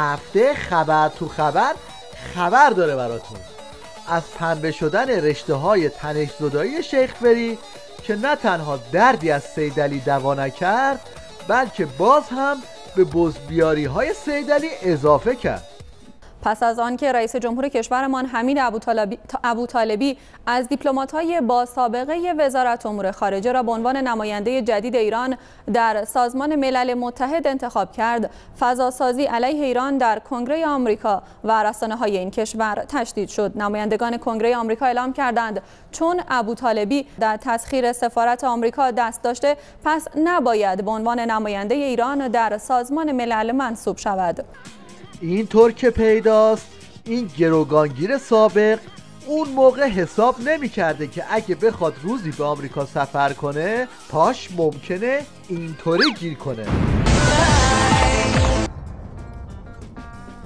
هفته خبر تو خبر داره براتون از پنبه شدن رشته های تنش زدایی شیخ فری که نه تنها دردی از سیدعلی دوا نکرد بلکه باز هم به بزبیاری های سیدعلی اضافه کرد. پس از آن که رئیس جمهور کشورمان حمید ابوطالبی از دیپلمات‌های با سابقه وزارت امور خارجه را به عنوان نماینده جدید ایران در سازمان ملل متحد انتخاب کرد، فضاسازی علیه ایران در کنگره آمریکا و رسانه‌های این کشور تشدید شد. نمایندگان کنگره آمریکا اعلام کردند چون ابوطالبی در تسخیر سفارت آمریکا دست داشته، پس نباید به عنوان نماینده ایران در سازمان ملل منصوب شود. اینطور که پیداست این گروگانگیر سابق اون موقع حساب نمی کرده که اگه بخواد روزی به آمریکا سفر کنه پاش ممکنه اینطوری گیر کنه.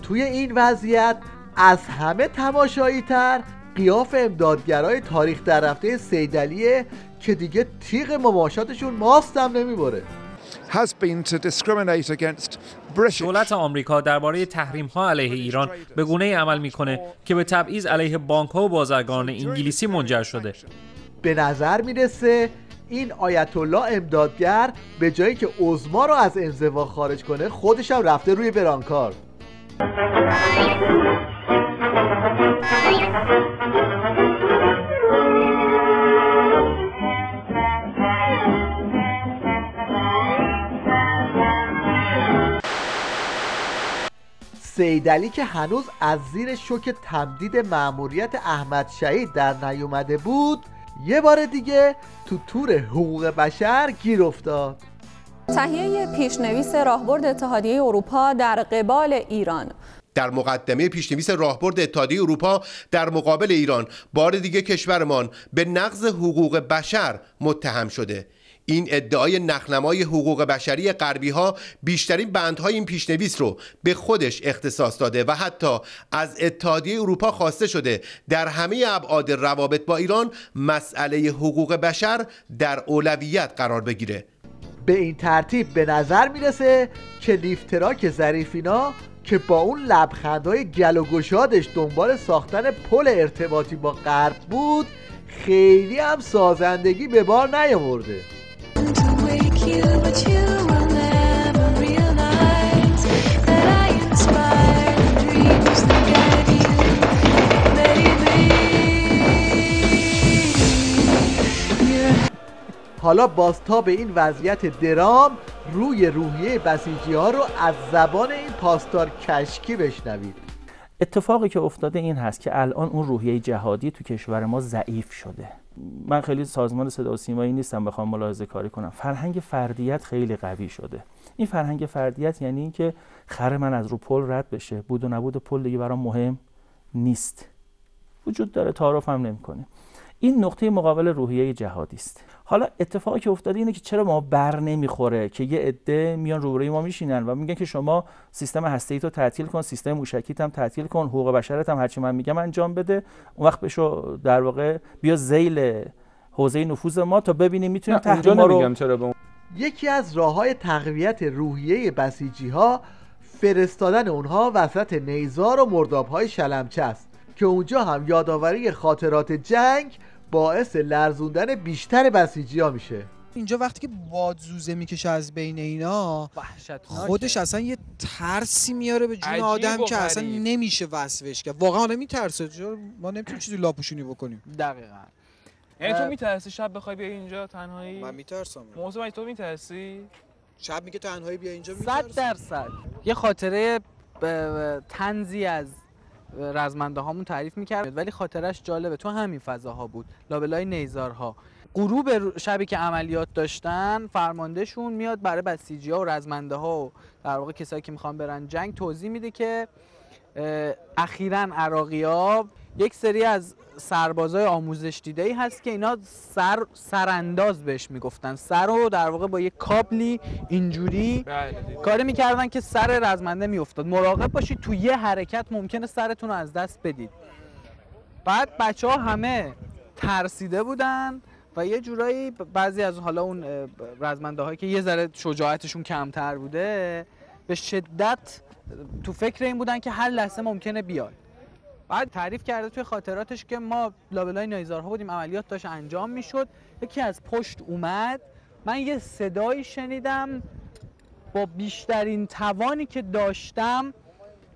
توی این وضعیت از همه تماشایی تر قیاف امدادگرای تاریخ در رفته سیدعلیه که دیگه تیغ مماشاتشون ماستم نمیبره. دولت آمریکا درباره تحریم‌ها علیه ایران به گونه‌ای عمل می‌کنه که به تبعیض علیه بانک‌ها و بازرگانان انگلیسی منجر شده. به نظر میرسه این آیت الله امدادگر به جایی که عظما رو از انزوا خارج کنه خودش هم رفته روی برانکار. سیدعلی که هنوز از زیر شوک تمدید مأموریت احمد شهید در نیومده بود یه بار دیگه تو تور حقوق بشر گیر افتاد. تهیه پیشنویس راهبرد اتحادیه اروپا در قبال ایران. در مقدمه پیشنویس راهبرد اتحادیه اروپا در مقابل ایران بار دیگه کشورمان به نقض حقوق بشر متهم شده. این ادعای نخنمای حقوق بشری غربی ها بیشترین بندهای این پیشنویس رو به خودش اختصاص داده و حتی از اتحادیه اروپا خواسته شده در همه ابعاد روابط با ایران مسئله حقوق بشر در اولویت قرار بگیره. به این ترتیب به نظر میرسه که لیفتراک ظریفینا که با اون لبخندهای گل و گشادش دنبال ساختن پل ارتباطی با غرب بود خیلی هم سازندگی به بار نیاورده. حالا بازتاب این وضعیت درام روی روحیه بسیجی ها رو از زبان این پاسدار کشکی بشنوید. اتفاقی که افتاده این هست که الان اون روحیه جهادی تو کشور ما ضعیف شده. من خیلی سازمان صدا و سیمایی نیستم بخوام ملاحظه کاری کنم. فرهنگ فردیت خیلی قوی شده. این فرهنگ فردیت یعنی اینکه خر من از رو پل رد بشه، بود و نبود پل دیگه برام مهم نیست. وجود داره، تعارف هم نمی‌کنه. این نقطه مقابل روحیه جهادی است. حالا اتفاقی که افتاده اینه که چرا ما بر نمیخوره که یه عده میان روبروی ما میشینن و میگن که شما سیستم هسته‌ای تو تعطیل کن، سیستم موشکیت هم تعطیل کن، حقوق بشرت هم هرچی من میگم انجام بده، اون وقت بشو در واقع بیا ذیل حوزه نفوذ ما تا ببینیم میتونیم تحریم ما رو. یکی از راه‌های تقویت روحیه بسیجی‌ها فرستادن اونها وسط نیزار و مرداب‌های شلمچه است که اونجا هم یادآوری خاطرات جنگ باعث لرزوندن بیشتر بسیجی‌ها میشه. اینجا وقتی که بادزوزه میکشه از بین اینا خودش اصلا یه ترسی میاره به جون آدم که اصلا نمیشه وصفش کرد. واقعا آدم میترسه، ما نمیتونیم چیزی لاپوشونی بکنیم. دقیقاً. یعنی تو میترسی شب بخوای بیای اینجا تنهایی؟ من میترسم. موضوع تو میترسی؟ شب میگه تنهایی بیا اینجا میترسم. 100%. یه خاطره طنزی از رزمنده هامون تعریف میکرد ولی خاطرش جالبه، تو همین فضاها بود، لابلای نیزارها. غروب شبی که عملیات داشتن فرماندهشون میاد برای بسیجی‌ها و رزمنده ها و در واقع کسایی که میخوان برن جنگ توضیح میده که اخیراً عراقی‌ها یک سری از سربازای آموزش دیده‌ای هست که اینا سرانداز بهش میگفتن، سر رو در واقع با یک کابلی اینجوری کاری میکردن که سر رزمنده میافتاد. مراقب باشید تو یه حرکت ممکنه سرتون رو از دست بدید. بعد بچه‌ها همه ترسیده بودن و یه جورایی بعضی از حالا اون رزمنده هایی که یه ذره شجاعتشون کمتر بوده به شدت تو فکر این بودن که هر لحظه ممکنه بیاد. بعد تعریف کرده توی خاطراتش که ما لابلای نیزارها بودیم، عملیات داشت انجام میشد، یکی از پشت اومد، من یه صدایی شنیدم، با بیشترین توانی که داشتم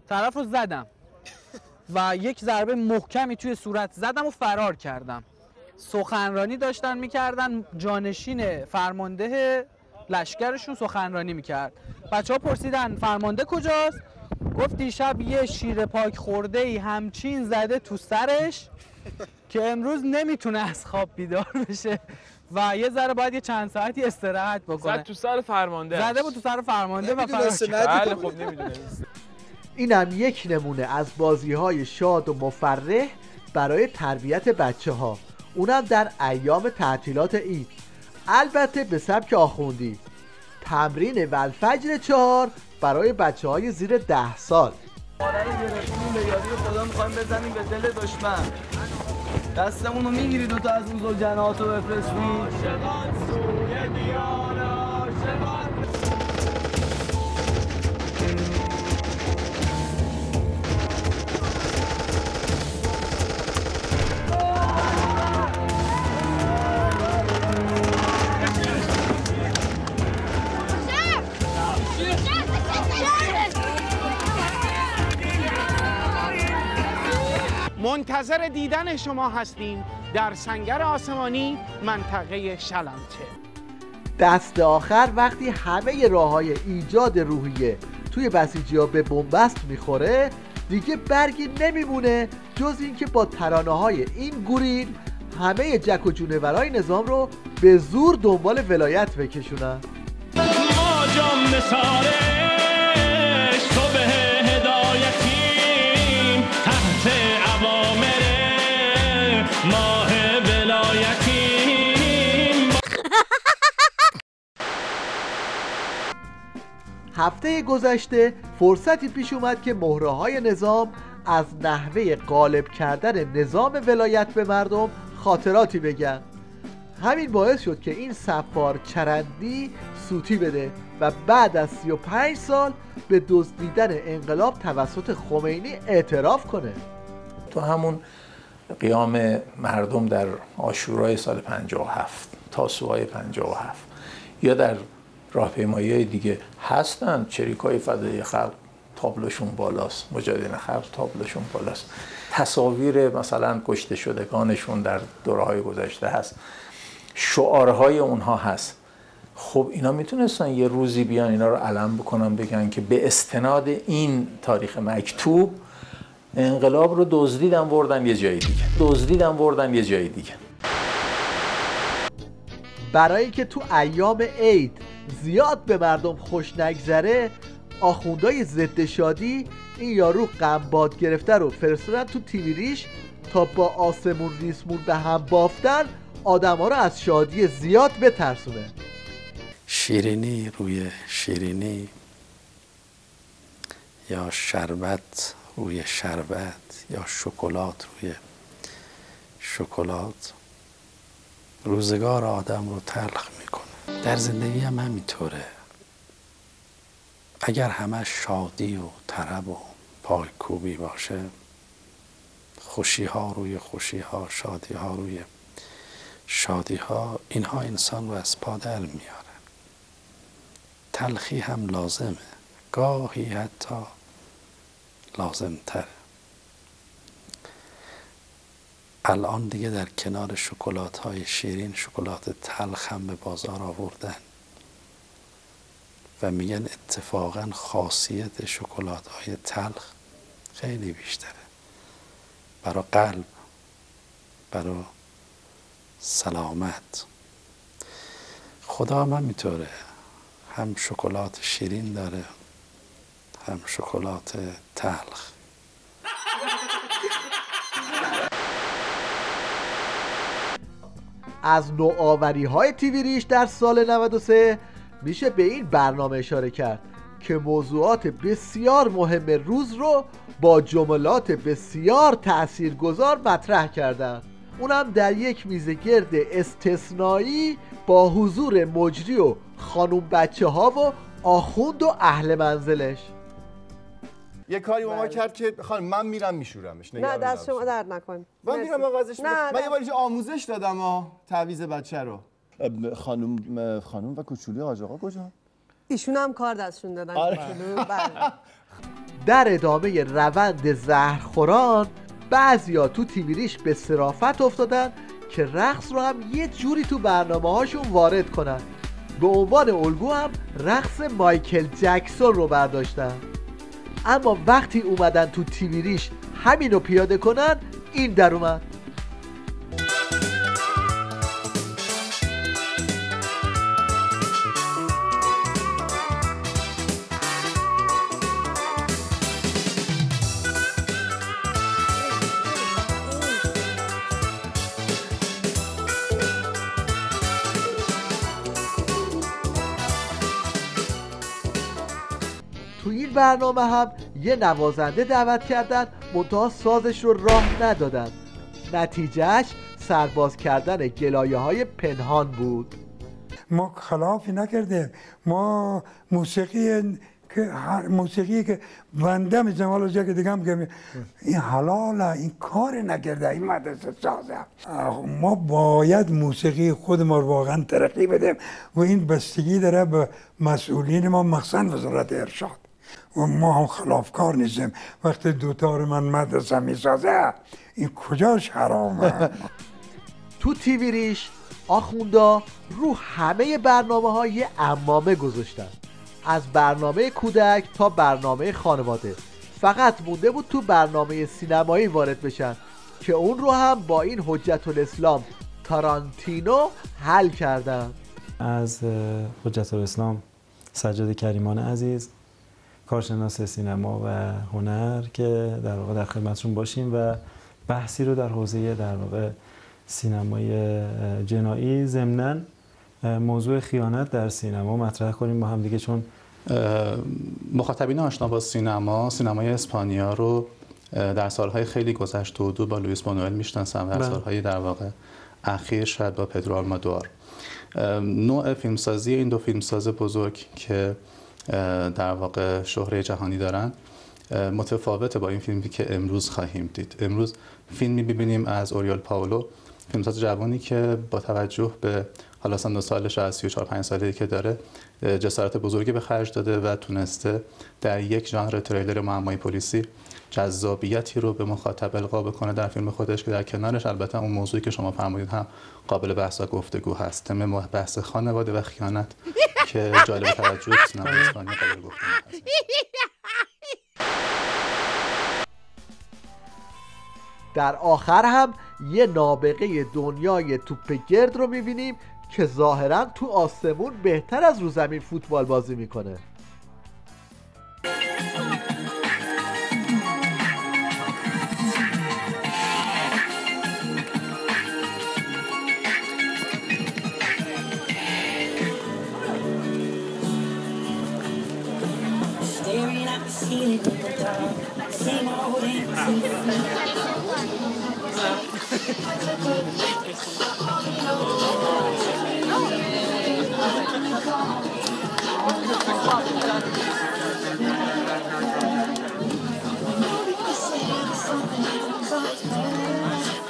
طرف رو زدم و یک ضربه محکمی توی صورت زدم و فرار کردم. سخنرانی داشتن میکردن، جانشین فرمانده لشکرشون سخنرانی میکرد. بچه‌ها پرسیدن فرمانده کجاست؟ گفت دیشب یه شیر پاک خورده ای همچین زده تو سرش که امروز نمیتونه از خواب بیدار بشه و یه ذره باید یه چند ساعتی استراحت بکنه. زد تو سر فرمانده. زده بود تو سر فرمانده و فرار کرد. بله خب نمیدونست. اینم یک نمونه از بازی‌های شاد و مفرح برای تربیت بچه‌ها، اونم در ایام تعطیلات عید، البته به سبک آخوندی. تمرین والفجر 4 برای بچه‌های زیر 10 سال. مادر گرفتیم به یاری خدا می‌خوایم بزنیم به دل دشمن. دستمون رو میگیری دوتا از اون زلجنات رو بفرستی. عاشقان سوی دیار عاشقان. منتظر دیدن شما هستیم در سنگر آسمانی منطقه شلمچه. دست آخر وقتی همه راه‌های ایجاد روحیه توی بسیجی‌ها به بنبست میخوره، دیگه برگی نمیمونه جز اینکه با ترانه‌های این گوریل همه جک و جونورای نظام رو به زور دنبال ولایت بکشونن. ما جام نثارش تو به هدایتیم، تحت اوامر ماه ولایتیم. هفته گذشته فرصتی پیش اومد که مهره‌های نظام از نحوه غالب کردن نظام ولایت به مردم خاطراتی بگن. همین باعث شد که این سفار چرندی سوتی بده و بعد از 35 سال به دزدیدن انقلاب توسط خمینی اعتراف کنه. تو همون قیام مردم در عاشورای سال 57 تاسوعای 57 یا در راهپیمایی‌های دیگه هستن، چریکای فدای خلق تابلوشون بالاست، مجاهدین خلق تابلوشون بالاست، تصاویر مثلا کشته شدگانشون در دوره‌های گذشته هست، شعارهای اونها هست. خب اینا میتونستن یه روزی بیان اینا رو علم بکنن، بگن که به استناد این تاریخ مکتوب انقلاب رو دزدیدن بردن یه جای دیگه. برای اینکه تو ایام عید زیاد به مردم خوش نگذره، آخوندهای ضد شادی این یارو غمباد گرفته رو فرستادن تو تیمیریش تا با آسمون ریسمون به هم بافتن آدما رو از شادی زیاد بترسونه. شیرینی روی شیرینی یا شربت روی شربت یا شکلات روی شکلات روزگار آدم رو تلخ میکنه. در زندگی هم همینطوره. اگر همه شادی و طرب و پایکوبی باشه، خوشی ها روی خوشی ها، شادی ها روی شادی ها، اینها انسان رو از پا در میارن. تلخی هم لازمه، گاهی حتی لازم تره. الان دیگه در کنار شکلات های شیرین شکلات تلخ هم به بازار آوردن و میگن اتفاقا خاصیت شکلات های تلخ خیلی بیشتره برای قلب، برای سلامت. خدا هم همینطوره، هم شکلات شیرین داره هم شکلات تلخ. از نوآوری‌های تیوی ریش در سال 93 میشه به این برنامه اشاره کرد که موضوعات بسیار مهم روز رو با جملات بسیار تاثیرگذار مطرح کردن، اونم در یک میزگرد استثنایی با حضور مجری و خانوم بچه ها و آخوند و اهل منزلش. یه کاری با ما کرد که خانم من میرم میشورمش. نه دست شما درد نکن. من میرم آغازش من یه بار آموزش دادم تعویض بچه رو. خانم و کوچولی حاج آقا کجا؟ ایشون هم کار دستشون دادن. آره. در ادامه روند زهرخوران بعضیا تو تیویریش به صرافت افتادن که رقص رو هم یه جوری تو برنامه هاشون وارد کنن. به عنوان الگو هم رقص مایکل جکسون رو برداشتن. اما وقتی اومدن تو تیویریش همین رو پیاده کنن این در اومد. تو این برنامه هم یه نوازنده دعوت کردن منتها سازش رو راه ندادن. نتیجهش سرباز کردن گلایه های پنهان بود. ما خلافی نکردیم. ما موسیقی که بنده میزنم حالا جا که دیگه هم که این حلاله این کار نکرده این مدرسه سازه. ما باید موسیقی خود ما واقعا ترقی بدیم و این بستگی داره به مسئولین ما مخصوصا وزارت ارشاد و ما هم خلافکار نیستیم. وقتی دوتار من مدرسه میسازه این کجاش حرامه. تو تیویریش آخوندا رو همه برنامه های عمامه گذاشتن، از برنامه کودک تا برنامه خانواده. فقط مونده بود تو برنامه سینمایی وارد بشن که اون رو هم با این حجت الاسلام تارانتینو حل کردن. از حجت الاسلام سجاد کریمان عزیز، کارشناس سینما و هنر، که در واقع در خدمتشون باشیم و بحثی رو در حوزه در واقع سینمای جنایی ضمناً موضوع خیانت در سینما مطرح کنیم با هم دیگه، چون مخاطبین آشنا با سینمای اسپانیا رو در سالهای خیلی گذشته و با لوئیس بونوئل میشناسن، در سالهای در واقع اخیر شاید با پدرو آلمودوار. نوع فیلمسازی این دو فیلمساز بزرگ که در واقع شهره جهانی دارن متفاوته با این فیلمی که امروز خواهیم دید. امروز فیلمی ببینیم از اوریول پاولو، فیلمساز جوانی که با توجه به حالا سن و سالش از 34-5 ساله‌ای که داره جسارت بزرگی به خرج داده و تونسته در یک ژانر تریلر معمای پلیسی جذابیتی رو به مخاطب القا بکنه در فیلم خودش که در کنارش البته اون موضوعی که شما فرمودید هم قابل بحث و گفتگو هست، تم بحث خانواده و خیانت که جالب توجه سینما اسپانیا قابل گفتگو هست. در آخر هم یه نابغه دنیای توپ گرد رو میبینیم که ظاهراً تو آسمون بهتر از رو زمین فوتبال بازی میکنه.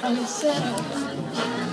I'm